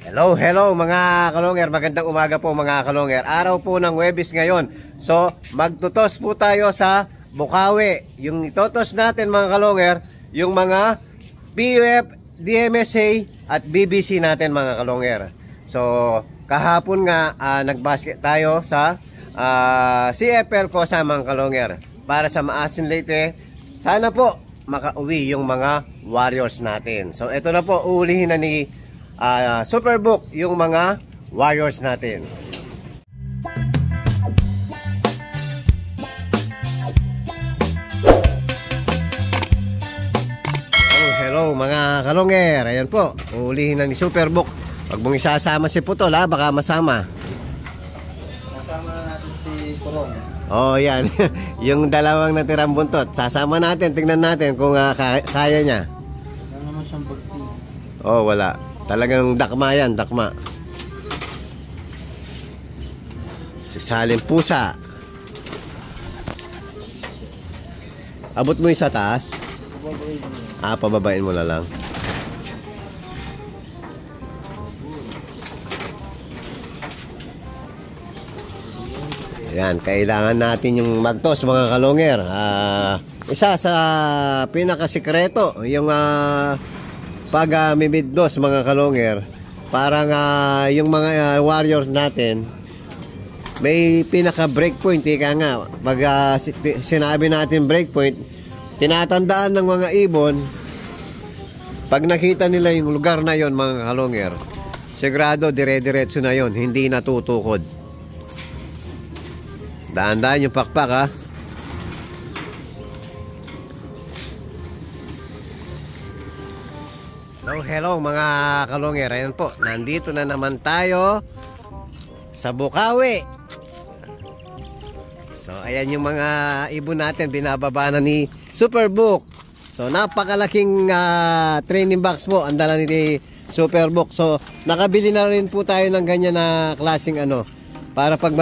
Hello mga kalonger, magandang umaga po mga kalonger. Araw po ng Huwebes ngayon. So magtutos po tayo sa Bukawi. Yung itotos natin mga kalonger, yung mga PUF, DMSA at BBC natin mga kalonger. So kahapon nga nagbasket tayo sa CFL ko sa mga kalonger para sa Maasin Leyte. Sana po makauwi yung mga Warriors natin. So ito na po, uulihin na ni Superbook yung mga Warriors natin. Hello mga kalonger, ayan po, uulihin na ni Superbook. Pag mong isasama si Putol baka masama. Kasama natin si Kurong. Oh yan, yung dalawang natirang buntot. Sasama natin, tingnan natin kung kaya niya. Wala naman siyang bagti. Oh wala. Talagang dakma yan, dakma. Si Salim Pusa. Abot mo yung sa taas? Pababain mo na lang. Ayan, kailangan natin yung magtos mga kalonger. Isa sa pinakasikreto, yung pag mimiddos mga kalonger, parang yung mga Warriors natin may pinaka breakpoint. Ika nga pag sinabi natin breakpoint, tinatandaan ng mga ibon pag nakita nila yung lugar na yon mga kalonger, sigurado dire-diretso na yon, hindi natutukod. Daan-daan yung pakpak Hello mga kalonger, ayan po, nandito na naman tayo sa Bukawi. So ayan yung mga ibon natin, binababa na ni Superbook. So napakalaking training box po ang dala ni Superbook. So nakabili na rin po tayo ng ganyan na klaseng para pag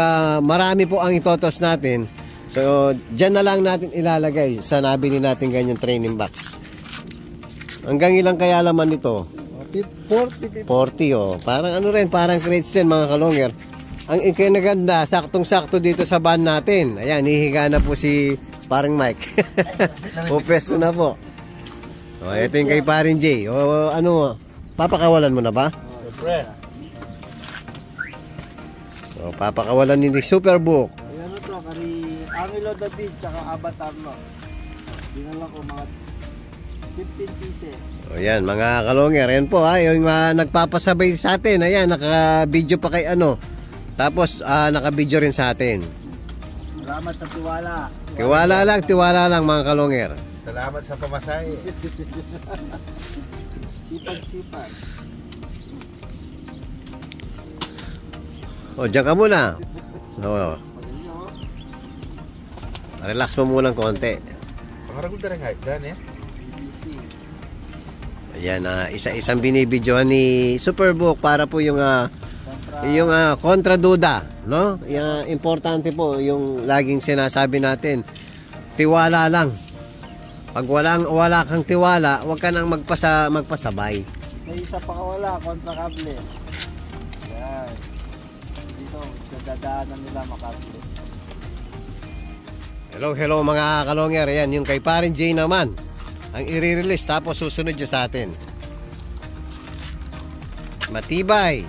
marami po ang itotos natin. So dyan na lang natin ilalagay sa nabili natin ganyan training box. Hanggang ilang kaya laman nito? 40 parang rin, parang crates din mga kalonger. Ang ikinaganda, saktong-sakto dito sa van natin. Ayan, hihiga na po si parang Mike. Pupesto na po. O, ito yung kay paring Jay. O, papakawalan mo na ba? O, papakawalan ni Superbook. Ayan ito, kari Angelo David, tsaka Avatar no. Dinala ko mga 15 pieces. O yan mga kalonger, ayan po yung nagpapasabay sa atin. Ayan, naka-video pa kay tapos naka-video rin sa atin. Salamat sa tiwala. Tiwala lang mga kalonger. Salamat sa pamasahe. Sipag. O, dyan ka muna. O, relax mo muna ng konti. Pangaragul na rin dan Ayan, isa-isang binibidyohan ni Superbook para po yung kontra duda, no? Yung importante po yung laging sinasabi natin, tiwala lang. Pag wala kang tiwala, huwag ka nang magpasabay. Isa pa wala kontra kable. Yan. Dito sa dadaanan nila makable. Hello mga kalonger, ayan yung kay paring Jay naman ang i-release, tapos susunod niya sa atin. Matibay.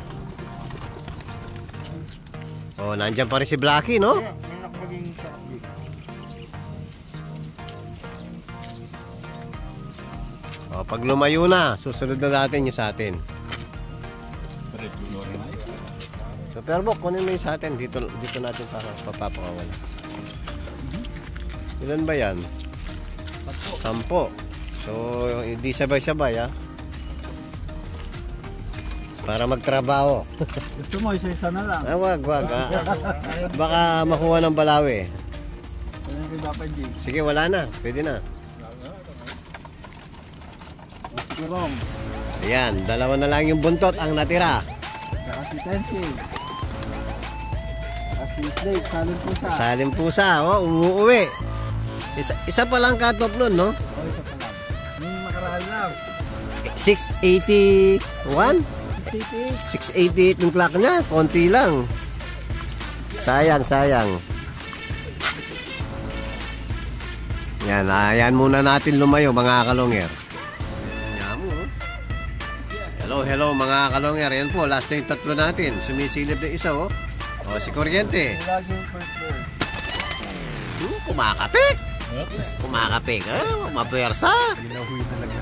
Oh, nandiyan pa rin si Blacky, no? Oh, pag lumayo na, susunod na natin yung sa atin. Superbook, kunin mo yung sa atin. Dito natin para papapakawala. Ilan ba yan? 10. So, hindi sabay-sabay para magtrabaho. Gusto mo isa-isa na lang? Wag baka makuha ng balawi. Sige, wala na, pwede na. Ayan, dalawa na lang yung buntot ang natira. Saka si Tensei. Si Snake, Salim Pusa, umuuwi. Isa pa lang cut-off nun, no? Isa pa lang. Yung makaraan lang. 681? 688 yung clock niya. Konti lang. Sayang, sayang. Yan, ayan muna natin lumayo mga kalonger. Yan mo. Hello, hello mga kalonger. Yan po, last na yung tatlo natin. Sumisilip na isa, oh. O, si Kuryente. Lagi yung first bird. Kumakapik. Kumakapik. Mapwersa. Ginahuy talaga.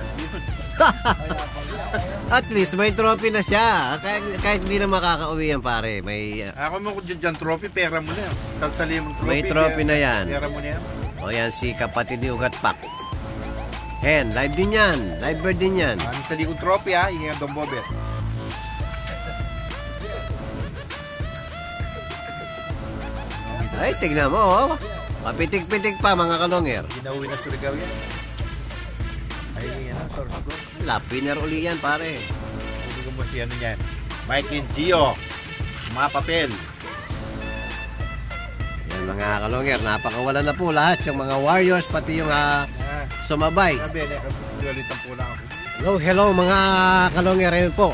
At least may trophy na siya. Kahit hindi na makakauwi yan pare. May Ako mo kung dyan trophy, pera mo na yan. Taltali mo trophy. may trophy na yan. Pera mo na yan. O yan si kapatid ni Ugat Pak. Hen, live din yan. Live bird din yan. Ang tali kong trophy ha, yung Don Bobet. Ay, tignan mo oh. Mapitik-pitik pa mga kalonger. Ginawi na Surigao yan. Ay, yan ang source ko. Lapiner uli yan pare. Hindi ko mo si ano yan. Mike and Gio. Mga papel. Yan mga kalonger. Napakawala na po lahat. Yung mga warriors pati yung sumabay. Sabi, galitan po lang ako. Hello, hello mga kalonger. Ayun po,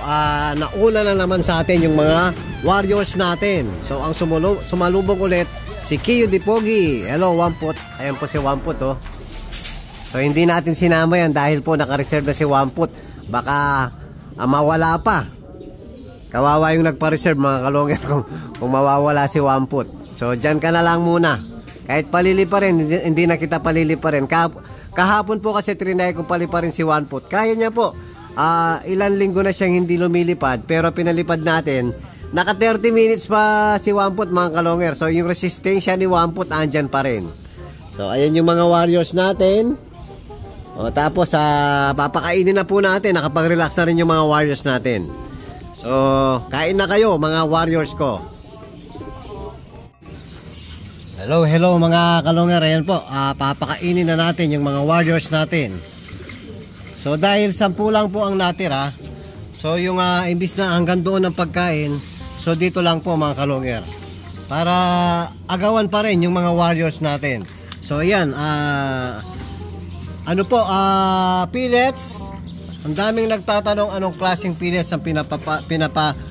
nauna na naman sa atin yung mga warriors natin. So ang sumalubong ulit si Kiyo Dipogi. Hello, Wamput. Ayan po si Wamput oh. So hindi natin sinama yan dahil po naka-reserve na si Wamput. Baka mawala pa. Kawawa yung nagpa-reserve mga kalonger kung mawawala si Wamput. So dyan ka na lang muna. Kahit palili pa rin, hindi na kita palili pa rin. Kahapon po kasi trinay kong pali pa rin si Wamput. Kaya niya po. Ilan linggo na siyang hindi lumilipad pero pinalipad natin. Naka 30 minutes pa si Wamput mga kalonger. So yung resistensya ni Wamput andyan pa rin. So ayan yung mga warriors natin. O tapos papakainin na po natin. Nakapag-relax na rin yung mga warriors natin. So kain na kayo mga warriors ko. Hello, hello mga kalonger. Ayan po, papakainin na natin yung mga warriors natin. So dahil 10 lang po ang natira. So yung imbis na hanggang doon ang pagkain, so dito lang po mga kalonger. Para agawan pa rin yung mga warriors natin. So ayan, ano po, pellets. Ang daming nagtatanong anong klaseng pellets ang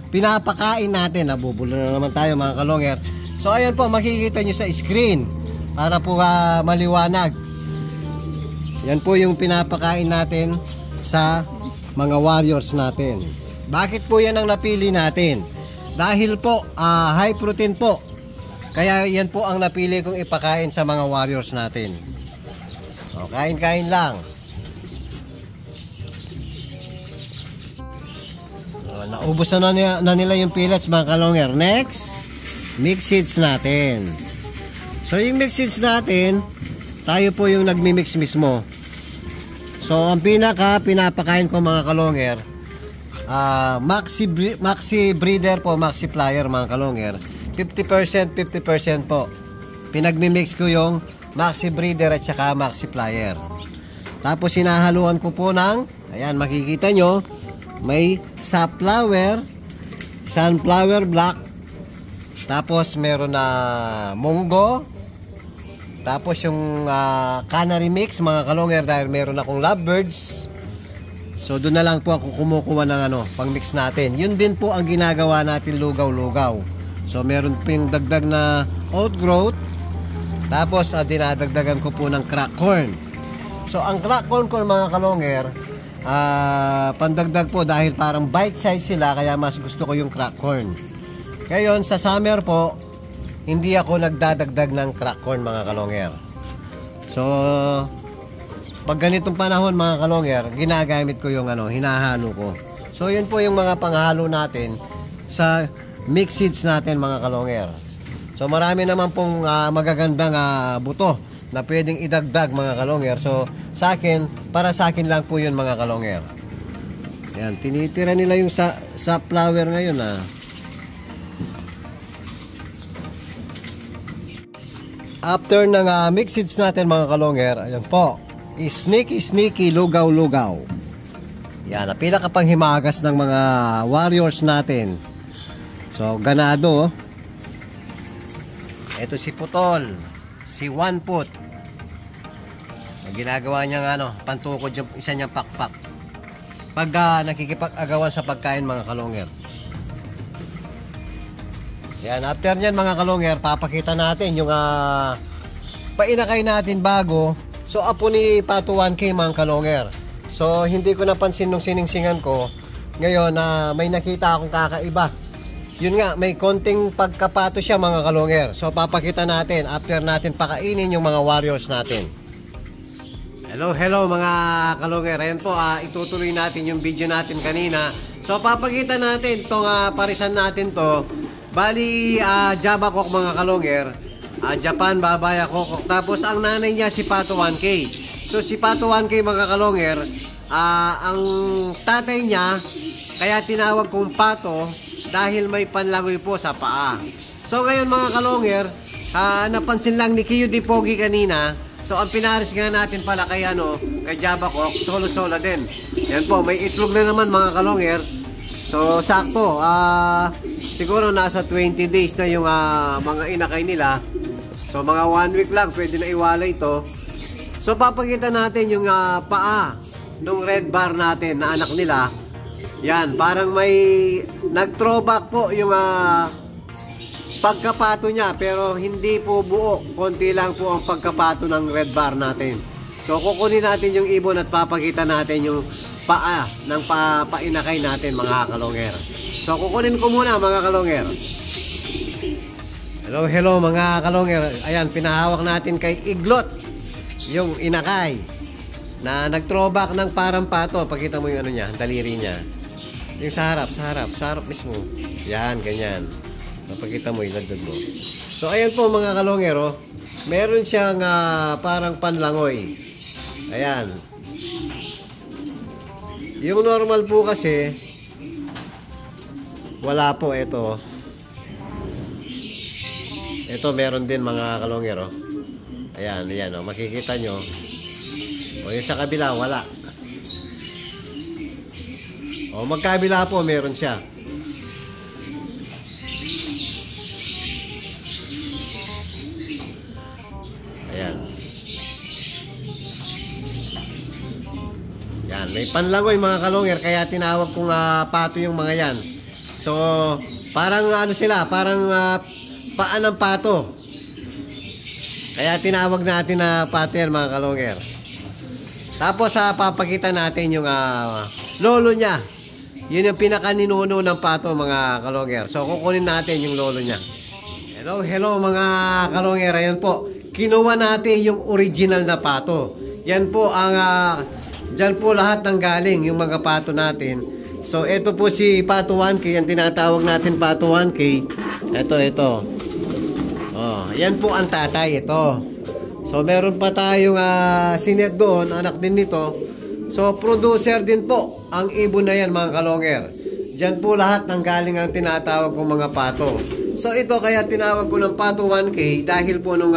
pinapakain natin. Nabubulo na naman tayo mga kalonger. So ayan po, makikita nyo sa screen para po maliwanag. Yan po yung pinapakain natin sa mga warriors natin. Bakit po yan ang napili natin? Dahil po high protein po. Kaya yan po ang napili kong ipakain sa mga warriors natin. O, kain-kain lang. So, naubos na nila yung pellets mga kalonger. Next, mix seeds natin. So yung mix seeds natin, tayo po yung nagmi-mix mismo. So ang pinapakain ko mga kalonger, maxi breeder po, maxi flyer mga kalonger. 50% 50% po. Pinagmi-mix ko yung maxi breeder at saka maxi flyer. Tapos sinahaluan ko po ng, ayan makikita nyo, may sunflower black. Tapos meron na munggo. Tapos yung canary mix mga kalonger dahil meron akong lovebirds. So doon na lang po ako kumukuha ng pang mix natin. Yun din po ang ginagawa natin lugaw-lugaw. So meron po yung dagdag na outgrowth. Tapos dinadagdagan ko po ng crack corn. So ang crack corn ko mga kalonger, pandagdag po dahil parang bite size sila kaya mas gusto ko yung crack corn. Ngayon, sa summer po, hindi ako nagdadagdag ng crack corn mga kalonger. So, pag ganitong panahon mga kalonger, ginagamit ko yung hinahalo ko. So, yun po yung mga panghalo natin sa mix seeds natin mga kalonger. So, marami naman pong magagandang buto na pwedeng idagdag mga kalonger. So, para sa akin lang po yun mga kalonger. Yan, tinitira nila yung sa flower ngayon After ng mix seeds natin mga kalonger, ayan po, sneaky lugaw-lugaw. Yan, ang pinakapanghimagas ng mga warriors natin. So, ganado. Ito si Putol, si Wamput. Ang ginagawa niya pantukod yung isa niyang pakpak. Pag nakikipag-agawan sa pagkain mga kalonger. Yan, after nyan mga kalonger, papakita natin yung painakay natin bago. So apo ni Pato 1K mga kalonger. So hindi ko napansin nung siningsingan ko. Ngayon may nakita akong kakaiba. Yun nga, may konting pagkapato siya mga kalonger. So papakita natin after natin pakainin yung mga warriors natin. Hello mga kalonger. Ayan po, itutuloy natin yung video natin kanina. So papakita natin itong parisan natin to. Bali, Java Cock mga kalonger. Japan Babaya Cock. Tapos ang nanay niya si Pato 1K. So si Pato 1K mga kalonger, ang tatay niya, kaya tinawag kong Pato dahil may panlangoy po sa paa. So ngayon mga kalonger, napansin lang ni Kiyo Di Pogi kanina. So ang pinaris nga natin pala kay Java Cock, solo-solo din. Yan po, may itlog na naman mga kalonger. So sakto, siguro nasa 20 days na yung mga inakay nila. So mga 1 week lang pwede na iwalay ito. So papakita natin yung paa ng red bar natin na anak nila. Yan, parang may nag-throwback po yung pagkapato niya, pero hindi po buo, konti lang po ang pagkapato ng red bar natin. So kukunin natin yung ibon at papakita natin yung paa ng painakay natin mga kalonger. So kukunin ko muna mga kalonger. Hello mga kalonger. Ayan, pinahawak natin kay Iglot yung inakay na nag-throwback ng parang pato. Pakita mo yung niya, daliri niya. Yung sa harap mismo. Yan, ganyan. Pakita mo, ilagdag mo. So ayan po mga kalonger, meron siyang parang panlangoy. Ayan. Yung normal po kasi wala po ito. Ito meron din mga kalonger. Ayan, makikita nyo. O yung sa kabila, wala. O magkabila po, meron siya. Ayan. Yan, may panlangoy mga kalonger, kaya tinawag kong pato yung mga yan. So, parang sila, parang paa ng pato. Kaya tinawag natin na pato yan mga kalonger. Tapos papakita natin yung lolo niya. Yun yung pinakaninuno ng pato mga kalonger. So kukunin natin yung lolo niya. Hello mga kalonger. Ayan po, kinuha natin yung original na pato. Yan po ang dyan po lahat ng galing yung mga pato natin. So ito po si Pato 1K. Yan tinatawag natin Pato 1K. Ito. Yan po ang tatay, ito. So meron pa tayong sinet doon, anak din nito. So producer din po ang ibon na yan mga kalonger. Diyan po lahat ng galing ang tinatawag kong mga pato. So ito kaya tinawag ko ng Pato 1K dahil po nung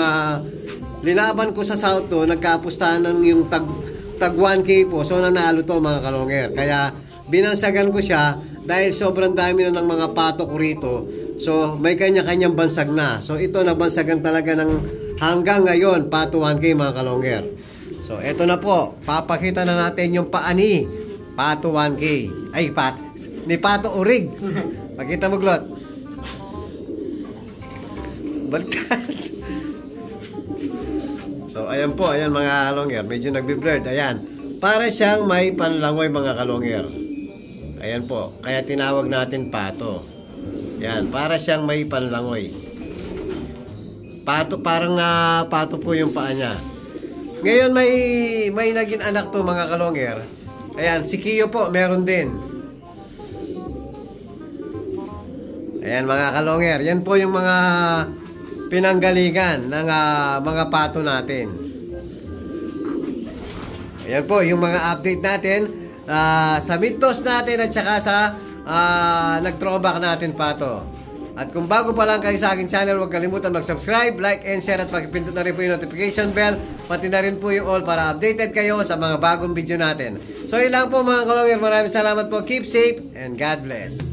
linaban ko sa South to, nagkapustahan ng yung tag 1K po. So nanalo to mga kalonger. Kaya binansagan ko siya dahil sobrang dami na ng mga pato ko rito. So may kanya-kanyang bansag na. So ito nabansagan talaga ng hanggang ngayon Pato 1K mga kalonger. So eto na po, papakita na natin yung paa ni Pato 1K. Ay, ni Pato Urig. Pakita mo, Glot. Baliktad. So ayan po, ayan mga kalonger, medyo nagbi-blurred. Ayan, para siyang may panlangoy mga kalonger. Ayan po, kaya tinawag natin pato. Yan, para siyang may panlangoy. Pato, parang pato po yung paa niya. Ngayon may naging anak to mga kalonger. Ayan, si Kiyo po, meron din. Ayan mga kalonger, yan po yung mga pinanggalingan ng mga pato natin. Ayan po yung mga update natin sa Mythos natin at saka sa nag-throwback natin pato. At kung bago pa lang kayo sa aking channel, huwag kalimutan mag-subscribe, like, and share at pakipindot na rin po yung notification bell, pati na rin po yung all para updated kayo sa mga bagong video natin. So yun lang po mga kalonger, maraming salamat po, keep safe and God bless.